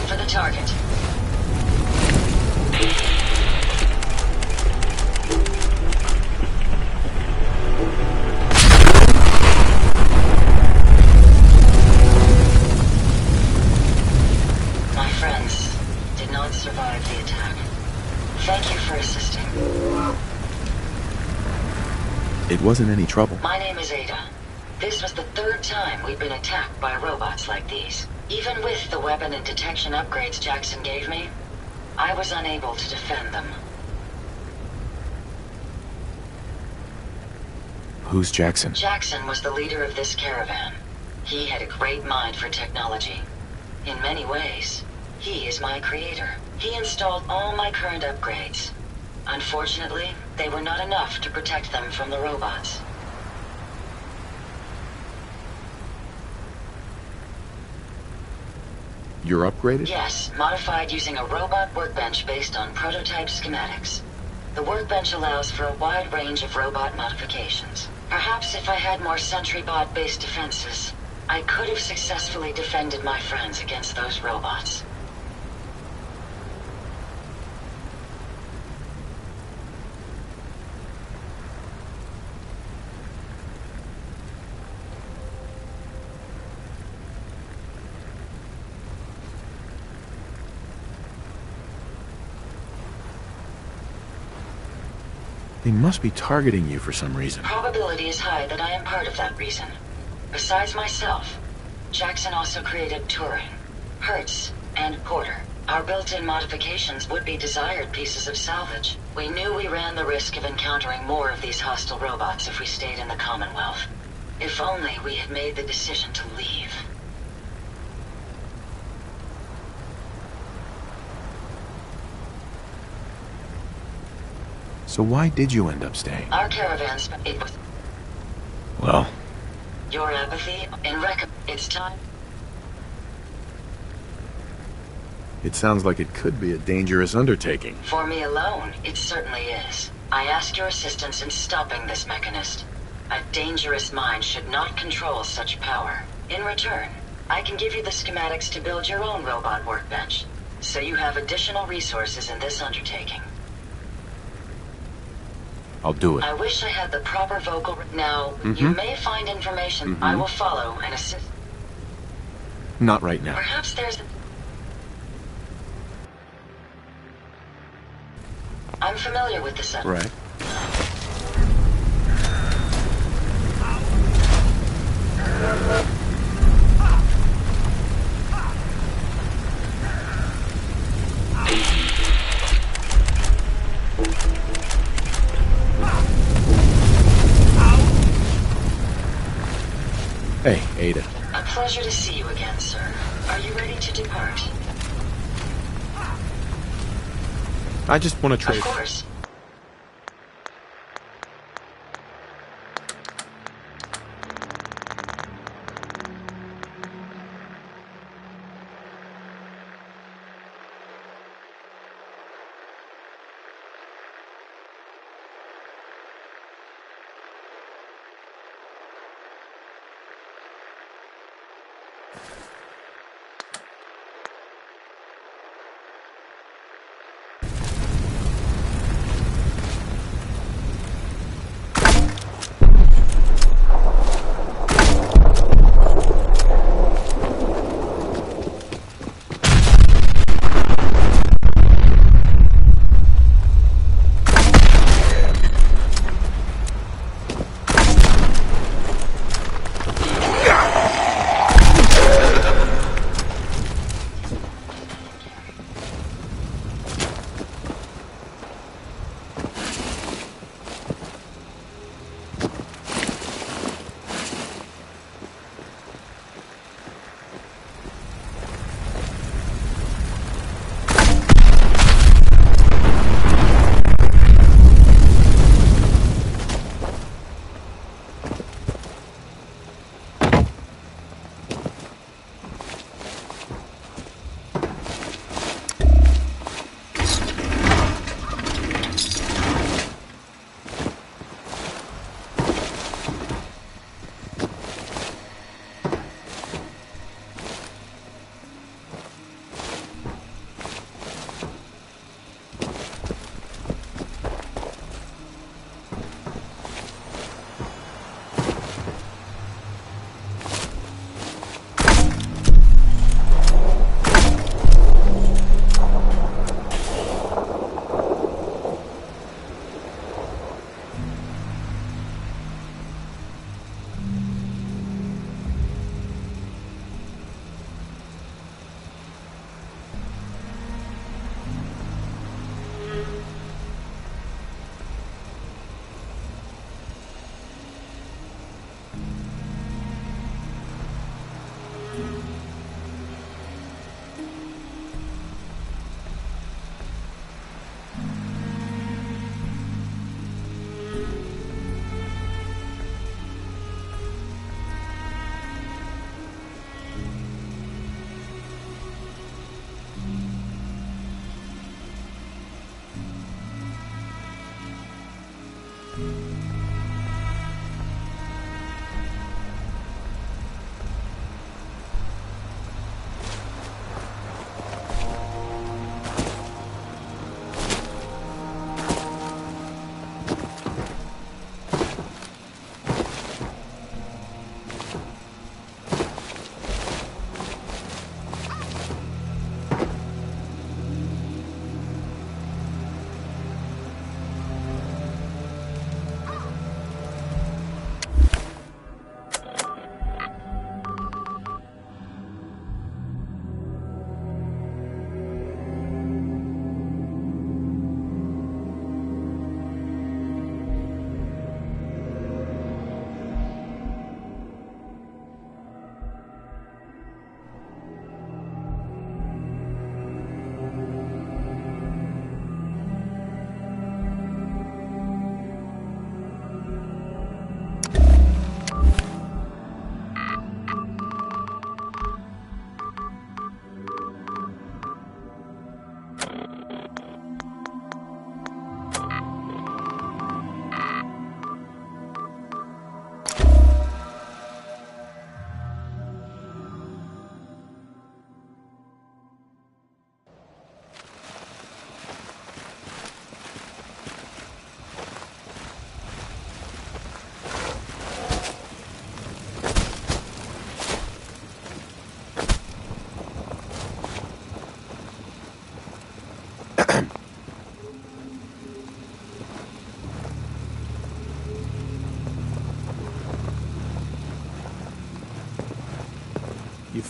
for the target. My friends did not survive the attack. Thank you for assisting. It wasn't any trouble. My name is Ada. This was the third time we've been attacked by robots like these. Even with the weapon and detection upgrades Jackson gave me, I was unable to defend them. Who's Jackson? Jackson was the leader of this caravan. He had a great mind for technology. In many ways, he is my creator. He installed all my current upgrades. Unfortunately, they were not enough to protect them from the robots. You're upgraded? Yes, modified using a robot workbench based on prototype schematics. The workbench allows for a wide range of robot modifications. Perhaps if I had more SentryBot-based defenses, I could have successfully defended my friends against those robots. They must be targeting you for some reason. Probability is high that I am part of that reason. Besides myself, Jackson also created Turing, Hertz, and Porter. Our built-in modifications would be desired pieces of salvage. We knew we ran the risk of encountering more of these hostile robots if we stayed in the Commonwealth. If only we had made the decision to leave. So why did you end up staying? Our caravans, it was Well, your apathy it's time. it sounds like it could be a dangerous undertaking. For me alone, it certainly is. I ask your assistance in stopping this mechanist. A dangerous mind should not control such power. In return, I can give you the schematics to build your own robot workbench, so you have additional resources in this undertaking. I'll do it. I wish I had the proper vocal... Now, you may find information. I will follow and assist. Not right now. Perhaps there's... I'm familiar with the setup. Right. Hey, Ada. A pleasure to see you again, sir. Are you ready to depart? I just want to trade. Of course.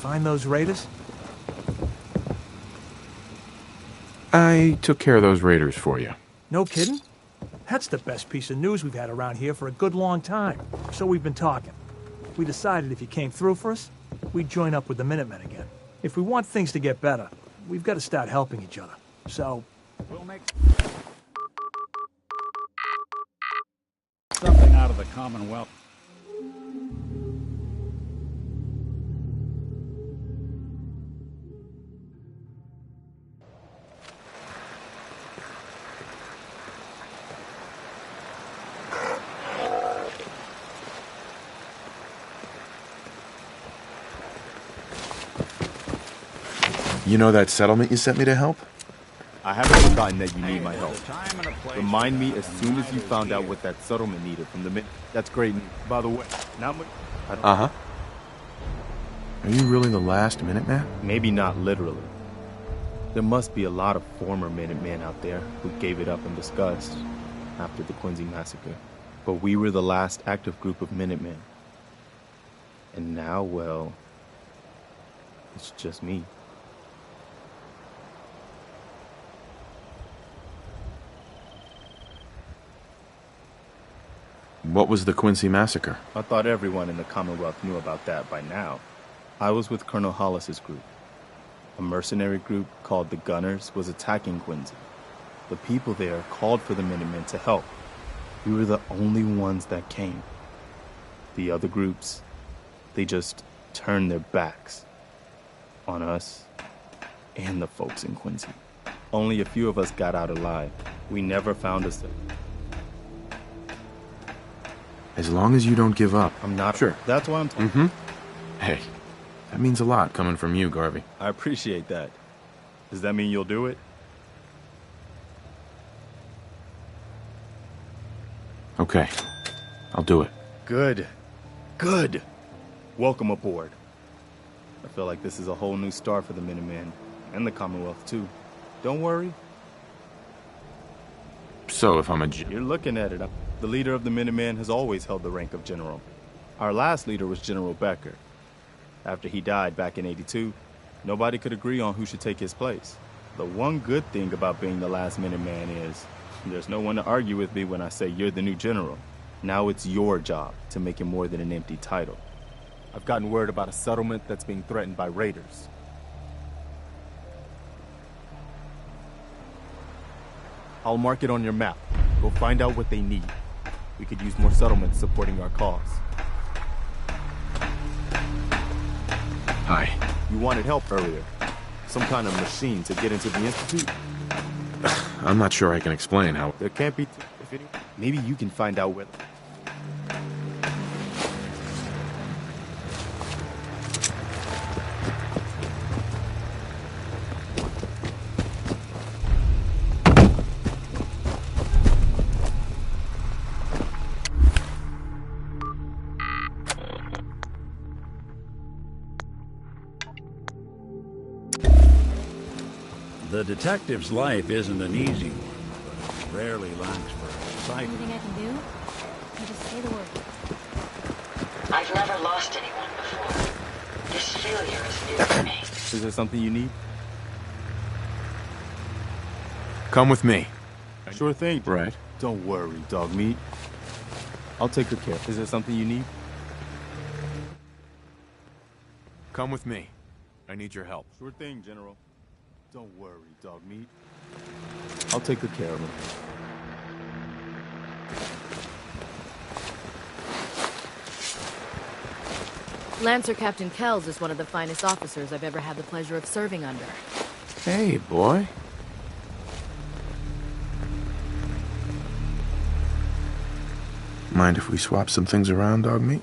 find those raiders? I took care of those raiders for you. No kidding? That's the best piece of news we've had around here for a good long time. So we've been talking. We decided if you came through for us, we'd join up with the Minutemen again. If we want things to get better, we've got to start helping each other. So, we'll make something out of the Commonwealth. You know that settlement you sent me to help? I haven't forgotten that you need my help. Remind me as soon as you found out what that settlement needed from the Min. That's great. By the way, not much. Uh-huh. Are you really the last Minuteman? Maybe not literally. There must be a lot of former Minutemen out there who gave it up in disgust after the Quincy massacre. But we were the last active group of Minutemen. And now, well, it's just me. What was the Quincy massacre? I thought everyone in the Commonwealth knew about that by now. I was with Colonel Hollis's group. A mercenary group called the Gunners was attacking Quincy. The people there called for the Minutemen to help. We were the only ones that came. The other groups, they just turned their backs on us and the folks in Quincy. Only a few of us got out alive. We never found us. As long as you don't give up. I'm not sure. That's why I'm talking. Mm-hmm. Hey, that means a lot coming from you, Garvey. I appreciate that. Does that mean you'll do it? Okay, I'll do it. Good. Good. Welcome aboard. I feel like this is a whole new start for the Minutemen, and the Commonwealth, too. Don't worry. So, if I'm a... You're looking at it. The leader of the Minutemen has always held the rank of general. Our last leader was General Becker. After he died back in '82, nobody could agree on who should take his place. The one good thing about being the last Minuteman is there's no one to argue with me when I say you're the new general. Now it's your job to make it more than an empty title. I've gotten word about a settlement that's being threatened by raiders. I'll mark it on your map. Go find out what they need. We could use more settlements supporting our cause. Hi. You wanted help earlier. Some kind of machine to get into the Institute? I'm not sure I can explain how... There can't be... Maybe you can find out where... The detective's life isn't an easy one, but it rarely lacks for excitement. Anything I can do? You just say the word. I've never lost anyone before. This failure is new to me. Is there something you need? Come with me. Sure thing. Right. Don't worry, dog meat. I'll take good care. Is there something you need? Come with me. I need your help. Sure thing, General. Don't worry, dog meat. I'll take good care of him. Lancer Captain Kells is one of the finest officers I've ever had the pleasure of serving under. Hey, boy. Mind if we swap some things around, dog meat?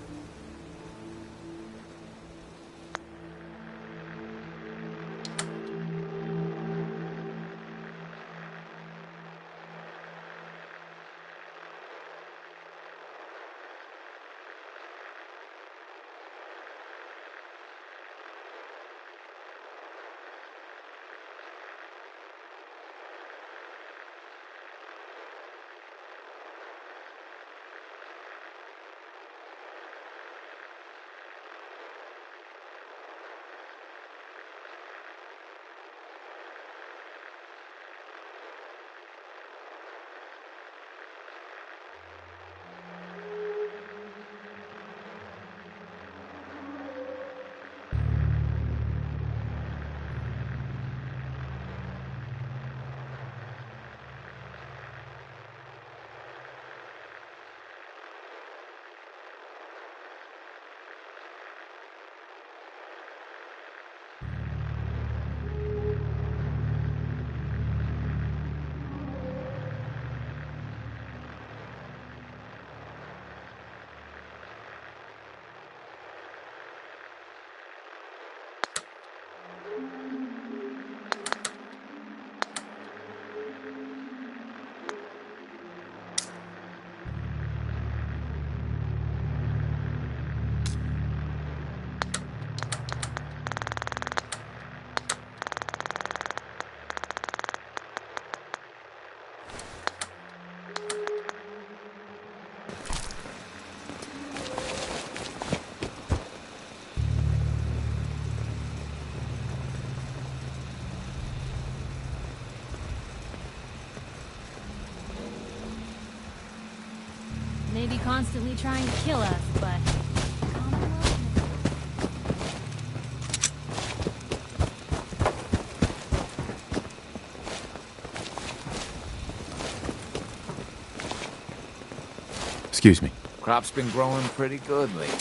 constantly trying to kill us, but... Excuse me. Crop's been growing pretty good lately.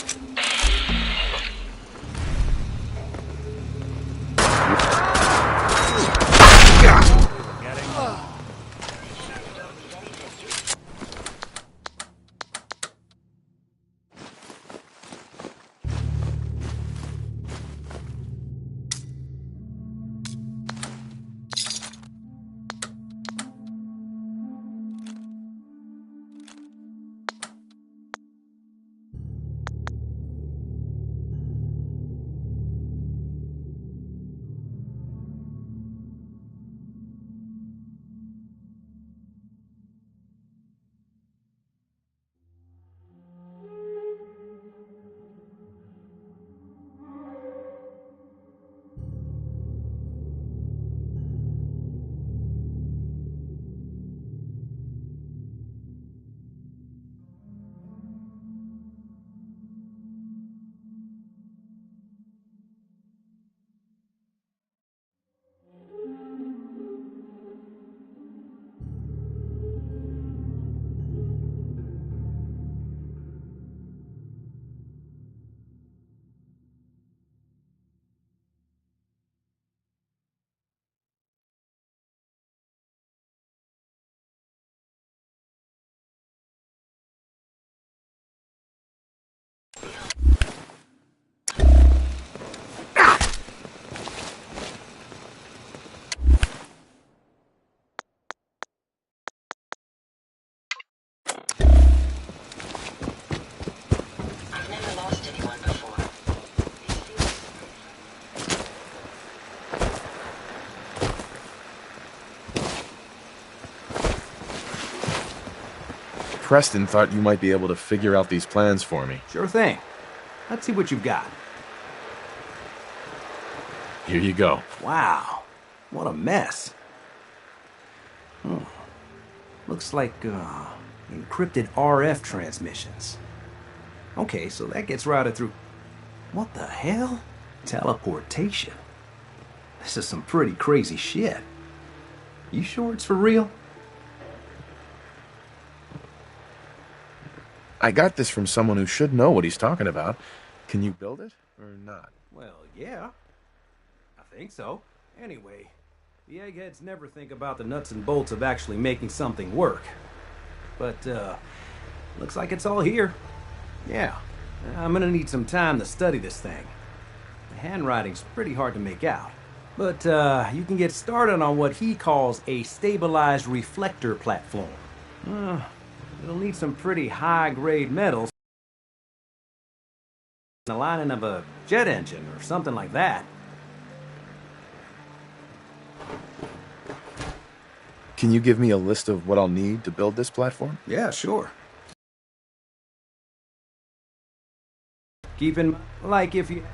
I've never lost anyone before. Preston thought you might be able to figure out these plans for me. Sure thing. Let's see what you've got. Here you go. Wow, what a mess. Looks like encrypted RF transmissions. Okay, so that gets routed through... What the hell? Teleportation. This is some pretty crazy shit. You sure it's for real? I got this from someone who should know what he's talking about. Can you build it or not? Well, yeah. I think so. Anyway, the eggheads never think about the nuts and bolts of actually making something work. But, looks like it's all here. Yeah, I'm gonna need some time to study this thing. The handwriting's pretty hard to make out. But, you can get started on what he calls a stabilized reflector platform. It'll need some pretty high-grade metals. The lining of a jet engine or something like that. Can you give me a list of what I'll need to build this platform? Yeah, sure. Keep in like if you...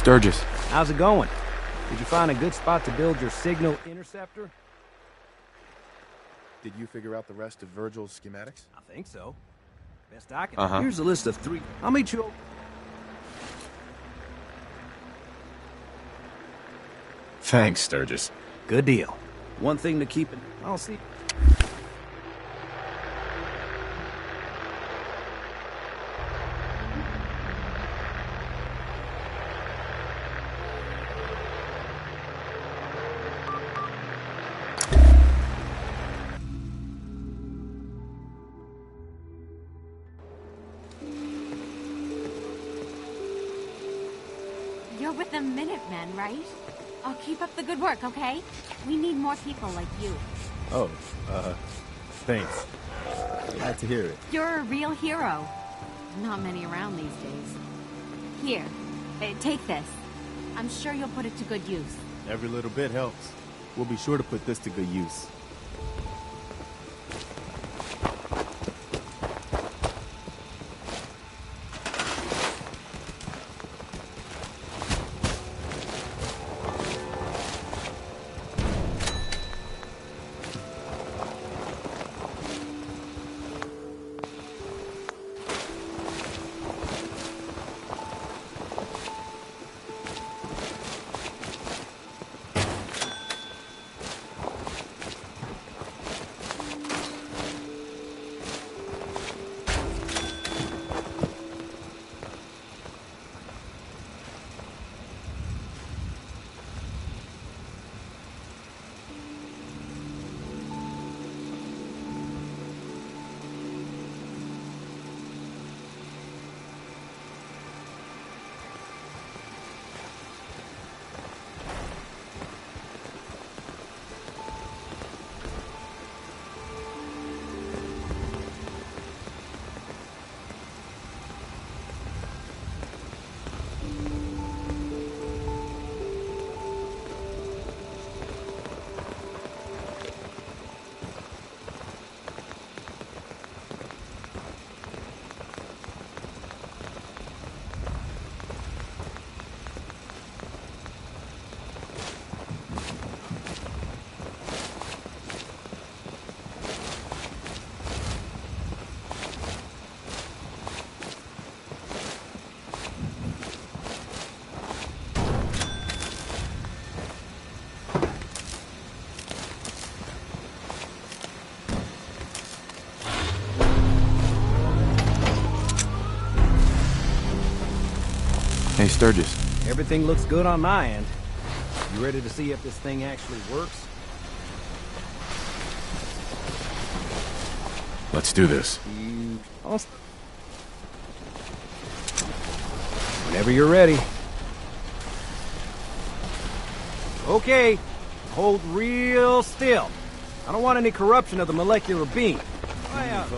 Sturgis. How's it going? Did you find a good spot to build your signal interceptor? Did you figure out the rest of Virgil's schematics? I think so. Best I can. Here's a list of 3. I'll meet you. Thanks, Sturgis. Good deal. One thing to keep in. I'll see. You're with the Minutemen, right? Oh, keep up the good work, okay? We need more people like you. Oh, thanks. Glad to hear it. You're a real hero. Not many around these days. Here, take this. I'm sure you'll put it to good use. Every little bit helps. We'll be sure to put this to good use. Hey, Sturgis. Everything looks good on my end. You ready to see if this thing actually works? Let's do this. Whenever you're ready. Okay, hold real still. I don't want any corruption of the molecular beam.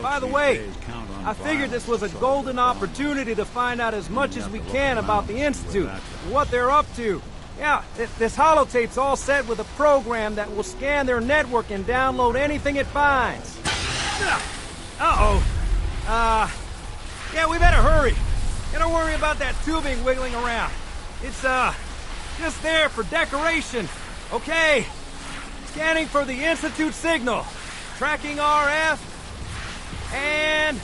By the way, I figured this was a golden opportunity to find out as much as we can about the Institute, and what they're up to. Yeah, this holotape's all set with a program that will scan their network and download anything it finds. Uh-oh. Yeah, we better hurry. Don't worry about that tubing wiggling around. It's, just there for decoration. Okay. Scanning for the Institute signal. Tracking RF. And...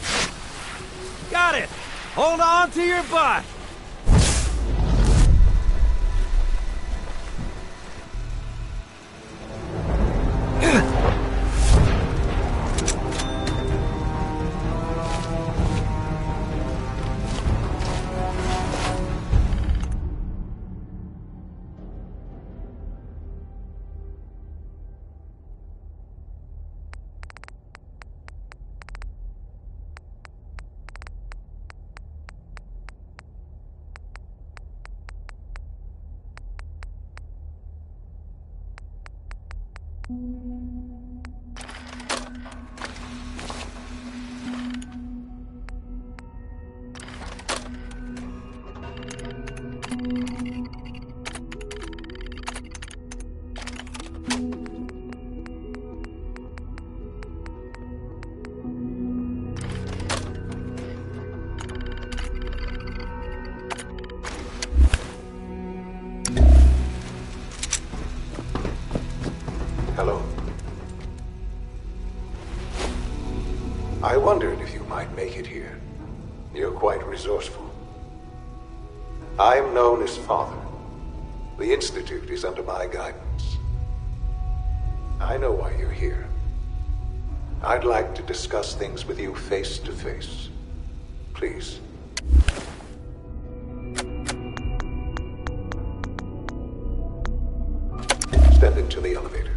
got it. Hold on to your butt. I wondered if you might make it here. You're quite resourceful. I'm known as Father. The Institute is under my guidance. I know why you're here. I'd like to discuss things with you face to face. Please. Step into the elevator.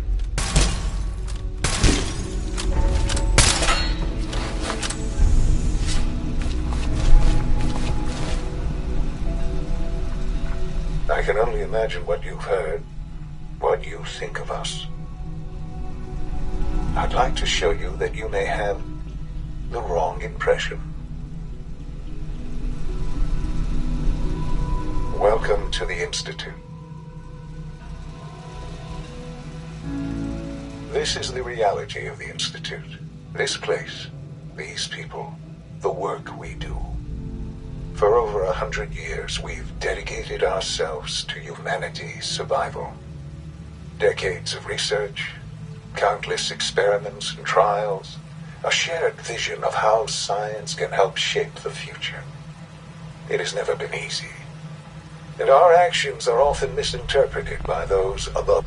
I can only imagine what you've heard, what you think of us. I'd like to show you that you may have the wrong impression. Welcome to the Institute. This is the reality of the Institute. This place, these people, the work we do. For over 100 years, we've dedicated ourselves to humanity's survival. Decades of research, countless experiments and trials, a shared vision of how science can help shape the future. It has never been easy, and our actions are often misinterpreted by those above.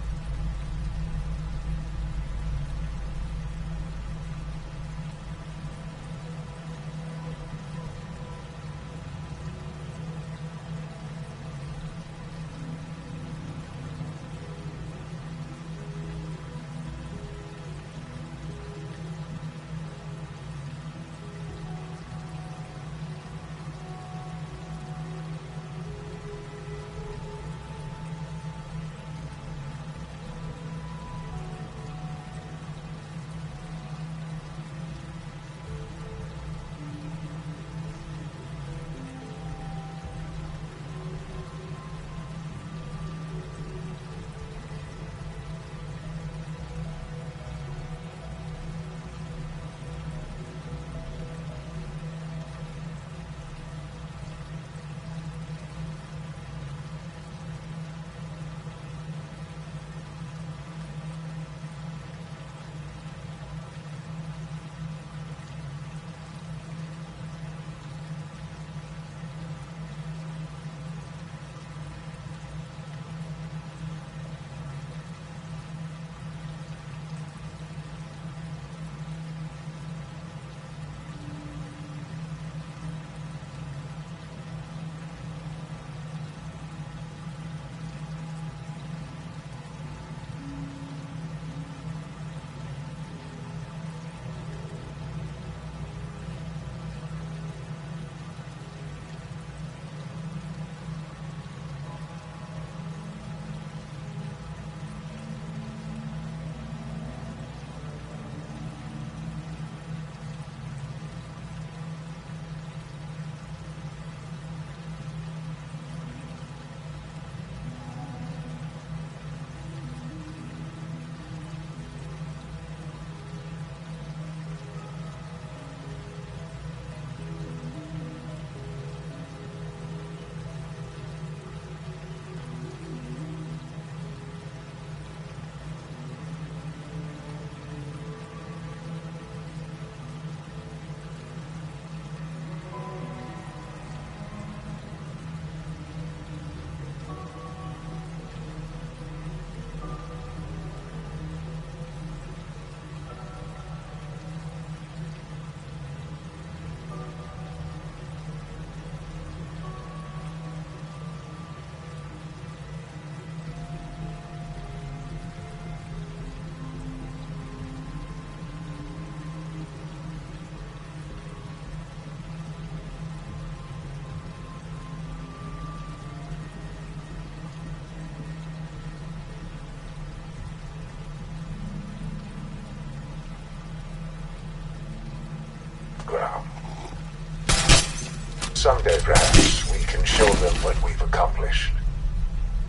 Someday, perhaps, we can show them what we've accomplished.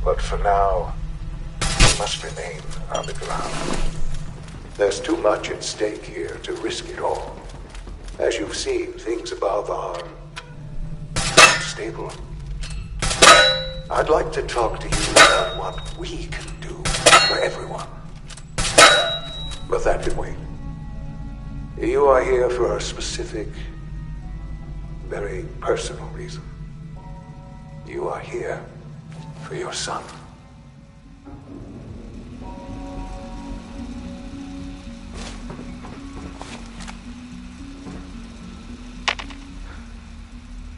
But for now, we must remain on the ground. There's too much at stake here to risk it all. As you've seen, things above are unstable. I'd like to talk to you about what we can do for everyone. But that can wait. You are here for a specific, very personal reason. You are here for your son.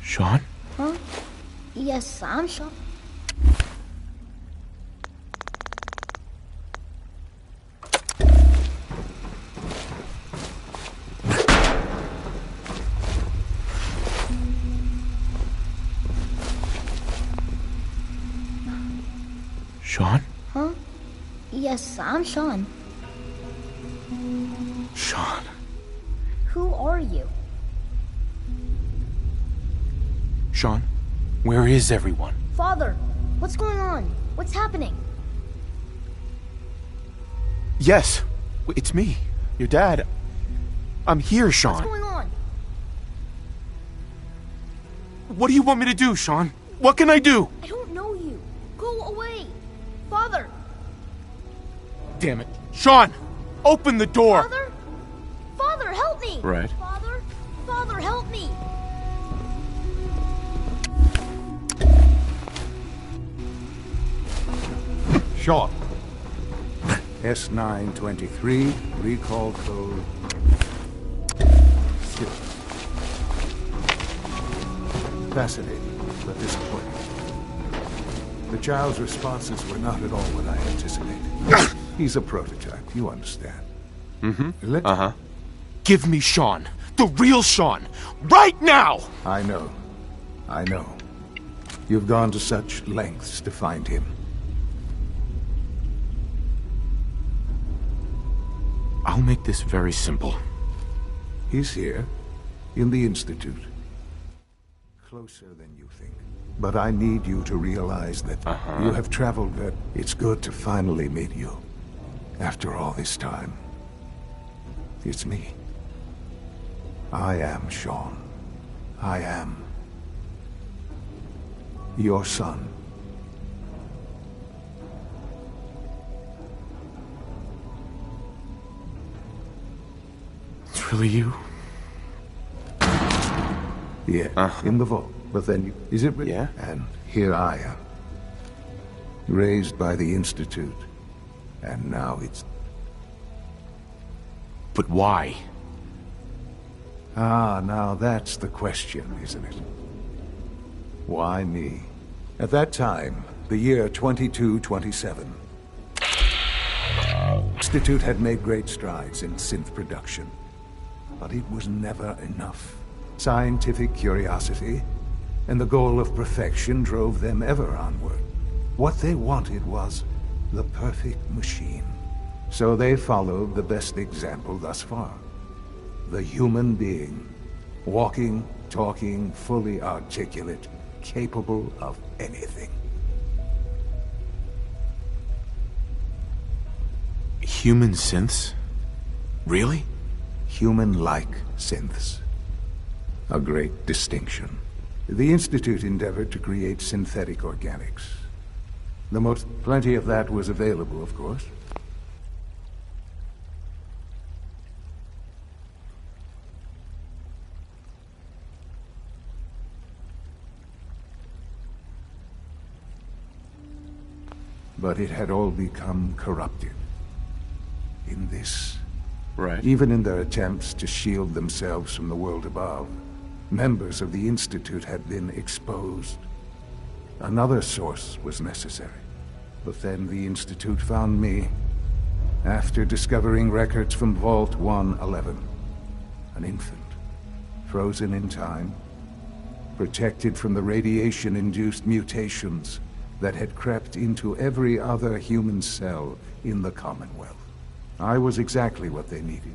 Sean? Huh? Yes, I'm Sean. Sean? Huh? Yes, I'm Sean. Sean. Who are you? Sean, where is everyone? Father, what's going on? What's happening? Yes, it's me, your dad. I'm here, Sean. What's going on? What do you want me to do, Sean? What can I do? I don't know you. Go away. Father! Damn it. Sean! Open the door! Father? Father, help me! Right. Father? Father, help me! Sean. S923, recall code 6. Fascinating, but disappointing. The child's responses were not at all what I anticipated. He's a prototype, you understand. Mm-hmm. Give me Sean. The real Sean. Right now! I know. You've gone to such lengths to find him. I'll make this very simple. He's here, in the Institute. Closer than you think. But I need you to realize that you have traveled that it's good to finally meet you. After all this time. It's me. I am Sean. I am your son. It's really you? Yeah, in the vault. But then is it really? Yeah. And here I am. Raised by the Institute. And now it's... But why? Ah, now that's the question, isn't it? Why me? At that time, the year 2227, Institute had made great strides in synth production. But it was never enough. Scientific curiosity and the goal of perfection drove them ever onward. What they wanted was the perfect machine. So they followed the best example thus far. The human being. Walking, talking, fully articulate, capable of anything. Human synths? Really? Human-like synths. A great distinction. The Institute endeavored to create synthetic organics. Plenty of that was available, of course. But it had all become corrupted. In this. Right. Even in their attempts to shield themselves from the world above, members of the Institute had been exposed. Another source was necessary. But then the Institute found me, after discovering records from Vault 111. An infant, frozen in time, protected from the radiation-induced mutations that had crept into every other human cell in the Commonwealth. I was exactly what they needed.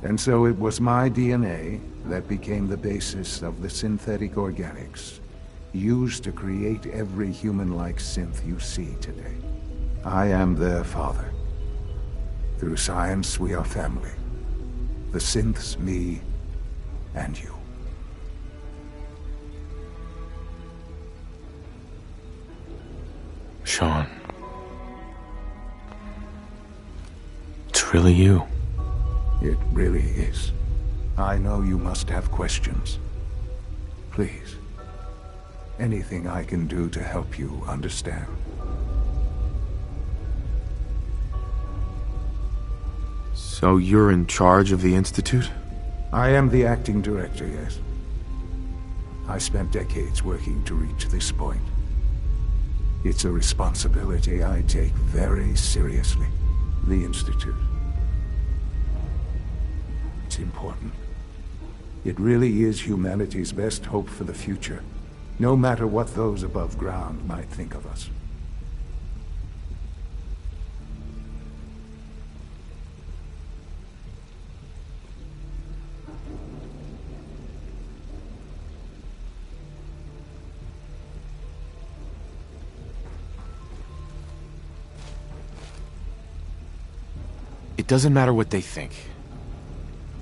And so it was my DNA that became the basis of the synthetic organics used to create every human-like synth you see today. I am their father. Through science, we are family. The synths, me, and you. Sean. It's really you. It really is. I know you must have questions. Please, anything I can do to help you understand. So you're in charge of the Institute? I am the acting director, yes. I spent decades working to reach this point. It's a responsibility I take very seriously. The Institute. It's important. It really is humanity's best hope for the future, no matter what those above ground might think of us. It doesn't matter what they think.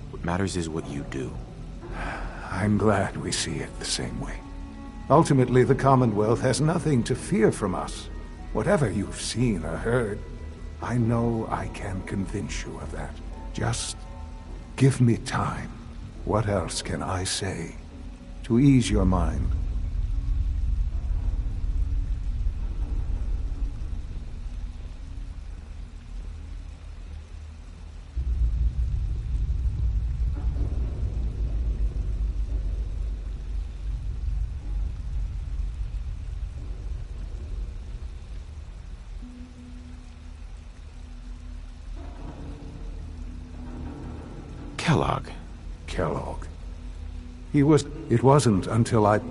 What matters is what you do. I'm glad we see it the same way. Ultimately, the Commonwealth has nothing to fear from us. Whatever you've seen or heard, I know I can convince you of that. Just give me time. What else can I say to ease your mind? Kellogg. Kellogg. It wasn't until I...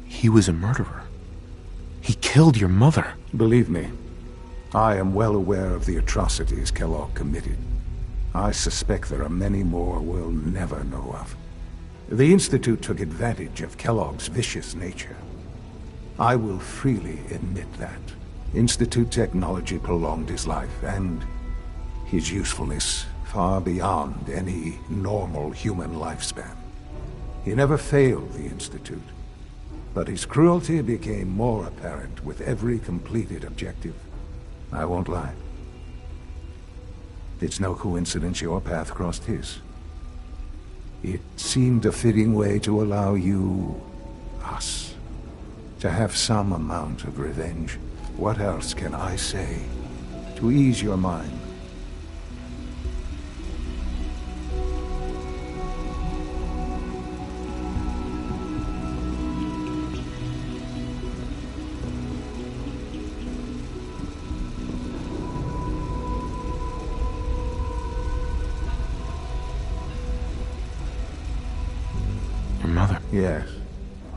He was a murderer. He killed your mother. Believe me, I am well aware of the atrocities Kellogg committed. I suspect there are many more we'll never know of. The Institute took advantage of Kellogg's vicious nature. I will freely admit that. Institute technology prolonged his life, and his usefulness far beyond any normal human lifespan. He never failed the Institute, but his cruelty became more apparent with every completed objective. I won't lie. It's no coincidence your path crossed his. It seemed a fitting way to allow you, us, to have some amount of revenge. What else can I say to ease your mind? Your mother? Yes.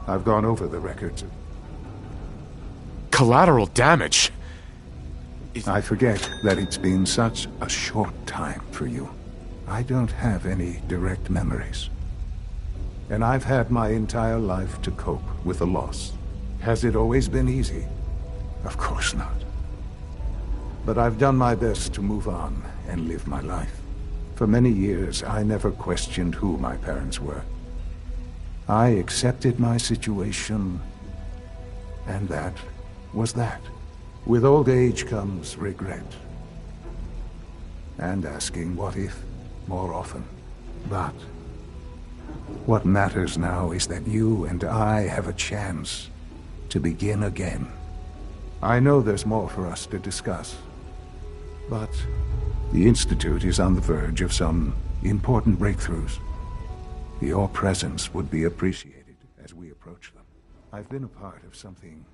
I've gone over the records. Collateral damage? I forget that it's been such a short time for you. I don't have any direct memories. And I've had my entire life to cope with the loss. Has it always been easy? Of course not. But I've done my best to move on and live my life. For many years, I never questioned who my parents were. I accepted my situation, and that was that. With old age comes regret. And asking what if more often. But what matters now is that you and I have a chance to begin again. I know there's more for us to discuss, but the Institute is on the verge of some important breakthroughs. Your presence would be appreciated as we approach them. I've been a part of something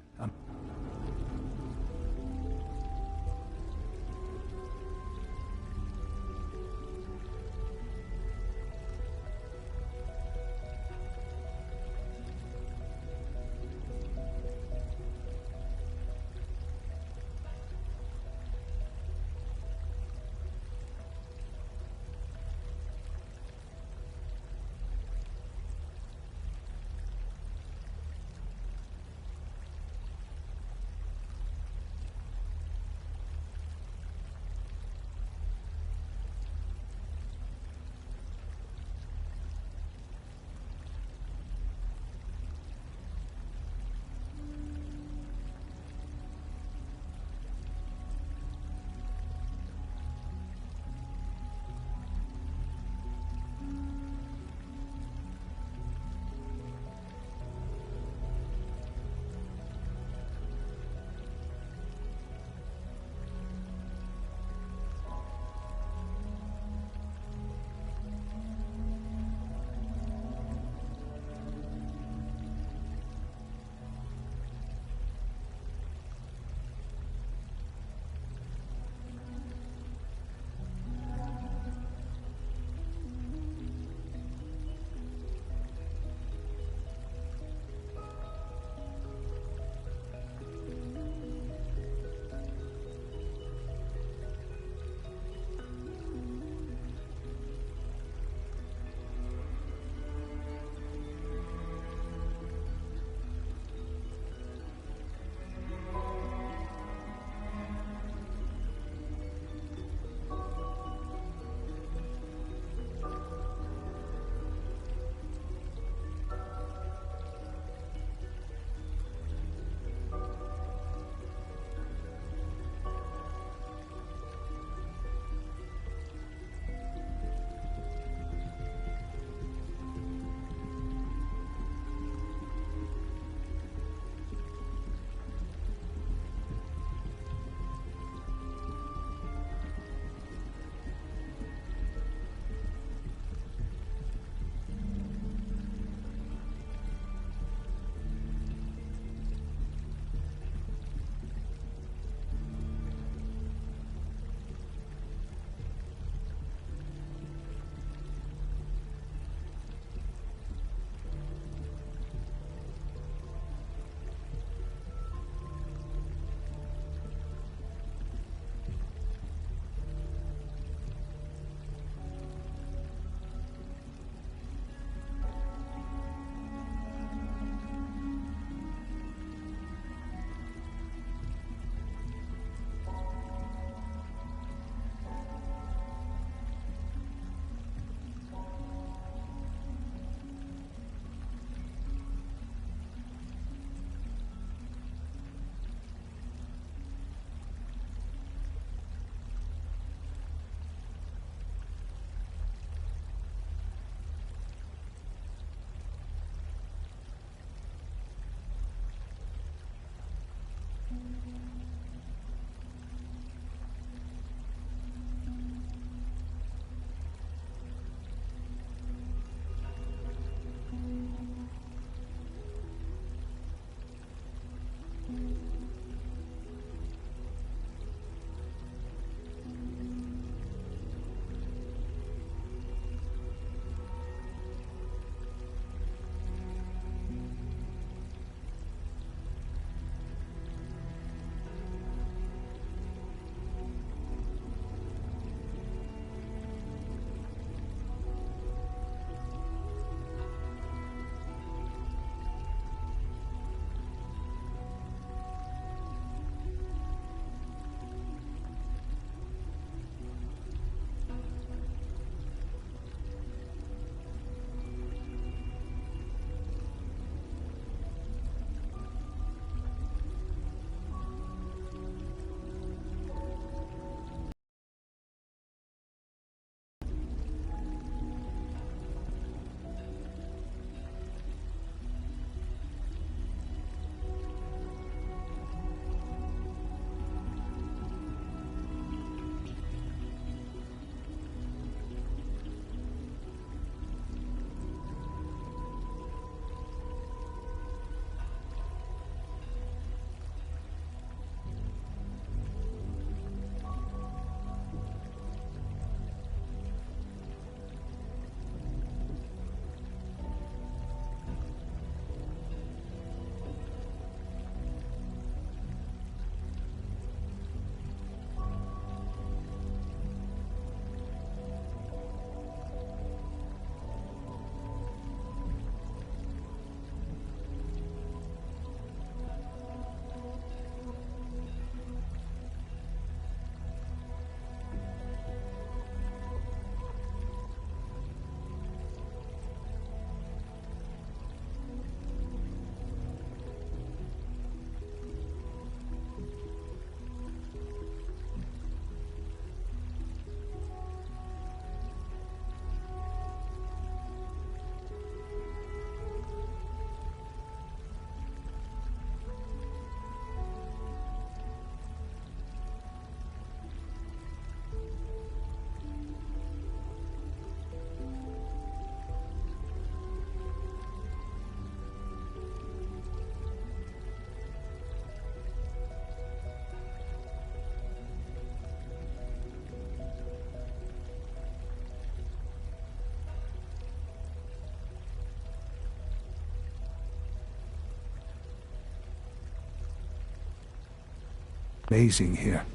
Amazing here.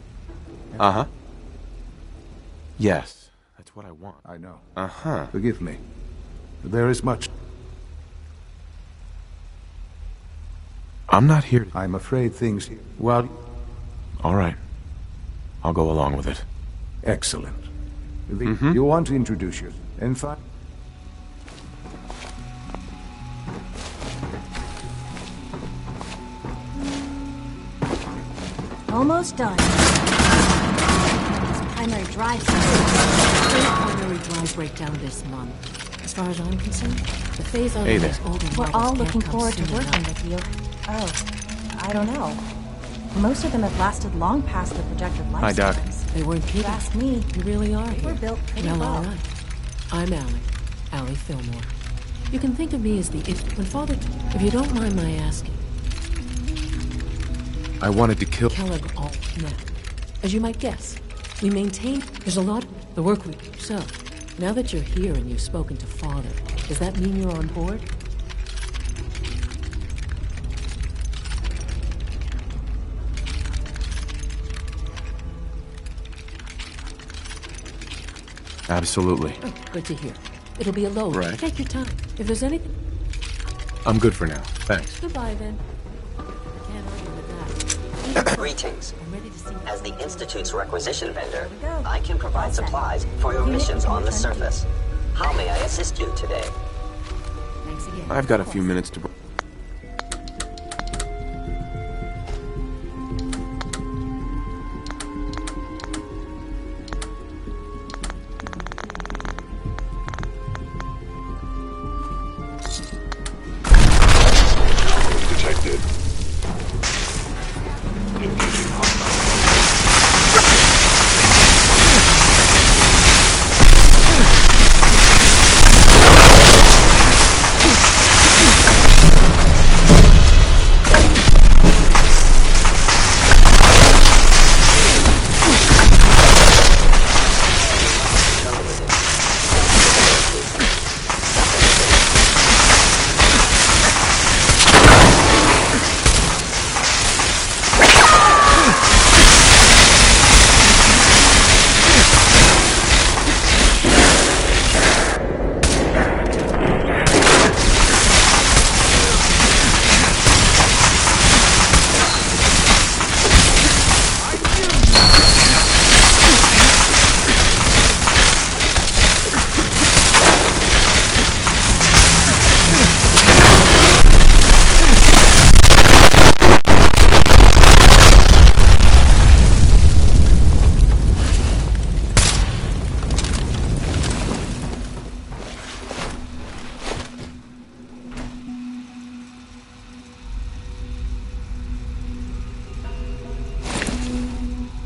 Uh-huh. Yes, that's what I want. I know. Uh-huh. Forgive me. There is much. I'm not here to... I'm afraid things here. Well, all right. I'll go along with it. Excellent. You want to introduce yourself? And find. Almost done. Primary drive. Primary drive breakdown this month. As far as I'm concerned, the phase on Hey there. these older We're models all can't looking come forward to soon working enough. with you. Oh, I don't know. Most of them have lasted long past the projected lifespans. Hi, Doc. They weren't If you kidding. ask me, You really are here. we're built pretty Well, all well. right. I'm Allie Fillmore. You can think of me as the when Father. If you don't mind my asking, I wanted to kill... Kellogg all now. As you might guess, we maintain. There's a lot the work we do. So, now that you're here and you've spoken to Father, does that mean you're on board? Absolutely. Oh, good to hear. It'll be a load. Right. Take your time. If there's anything. I'm good for now. Thanks. Goodbye then. Can't argue with that. Greetings. I'm ready to see. As the Institute's requisition vendor, we go. I can provide supplies for your missions on the surface. How may I assist you today? Thanks again. I've got a few minutes to... Detected.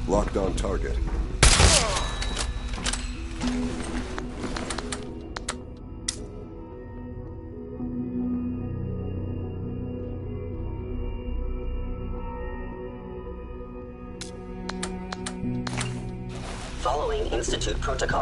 Locked on target. Following Institute protocol.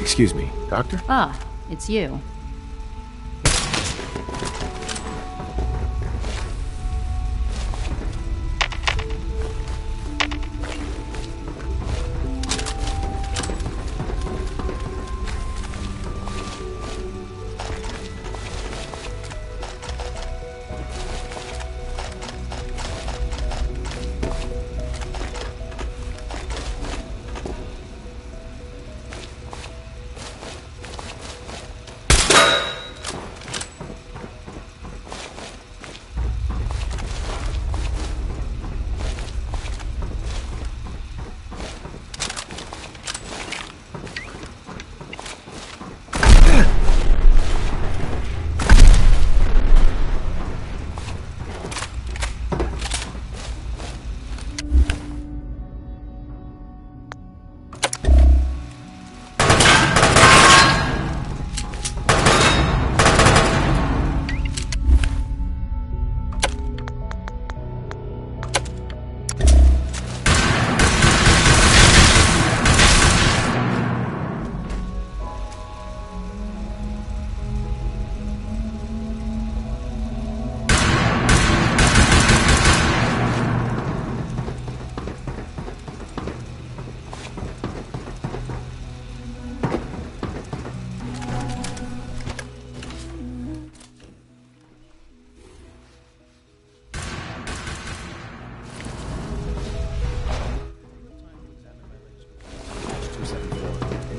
Excuse me, doctor? Ah, it's you.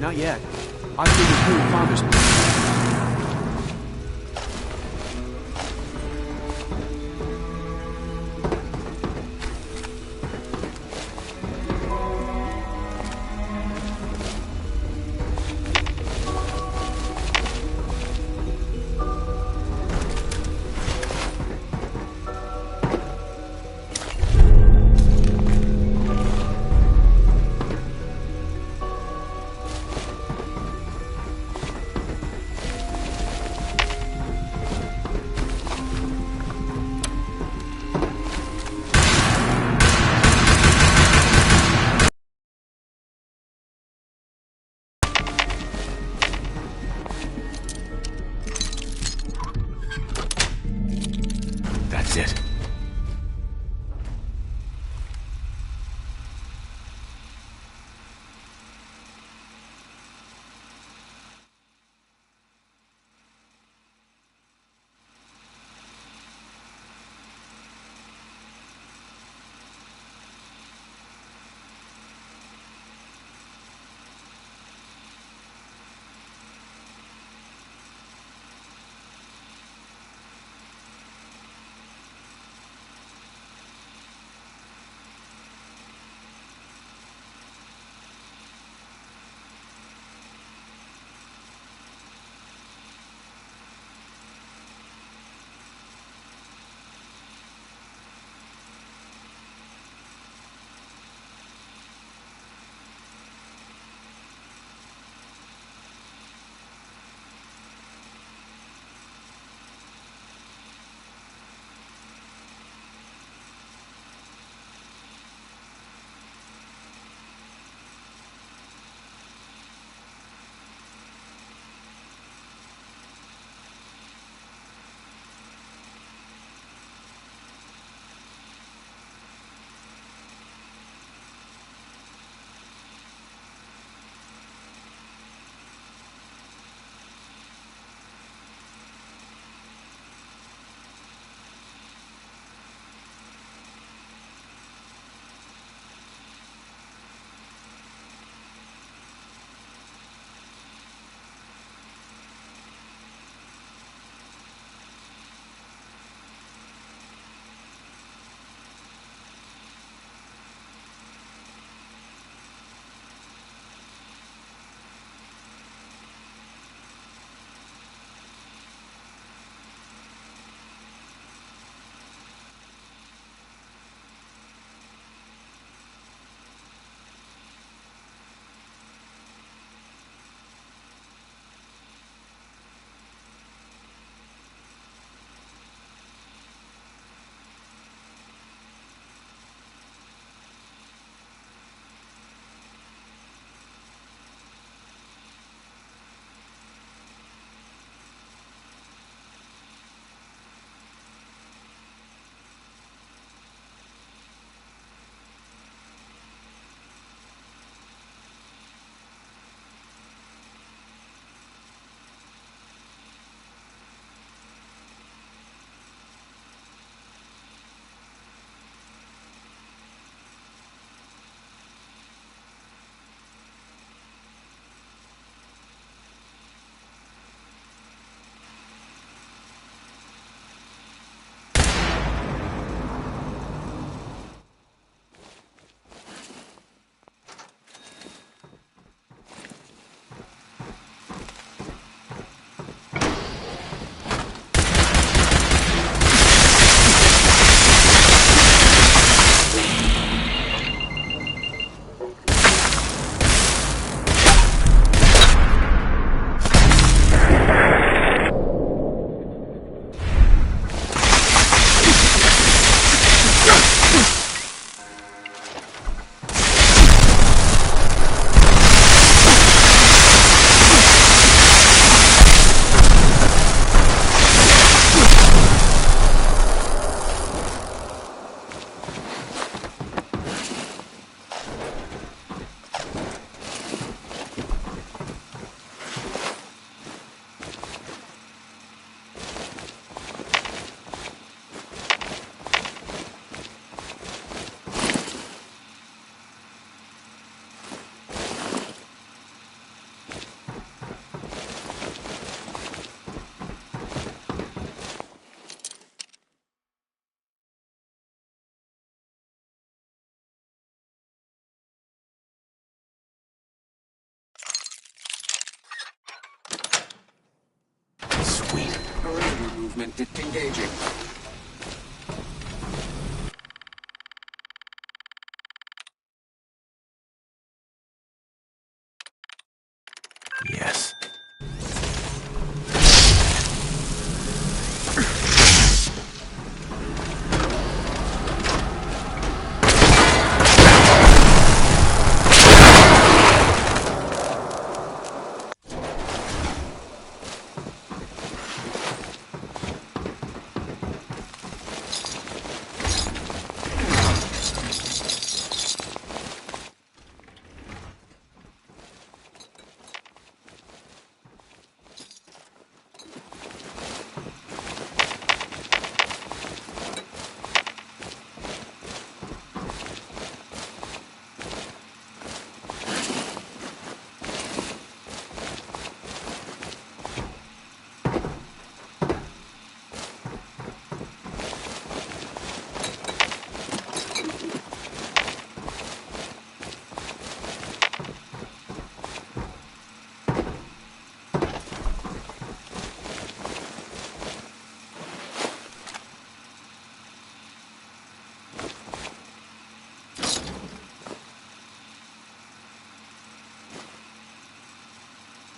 Not yet. I figured you and Founders... Order movement engaging.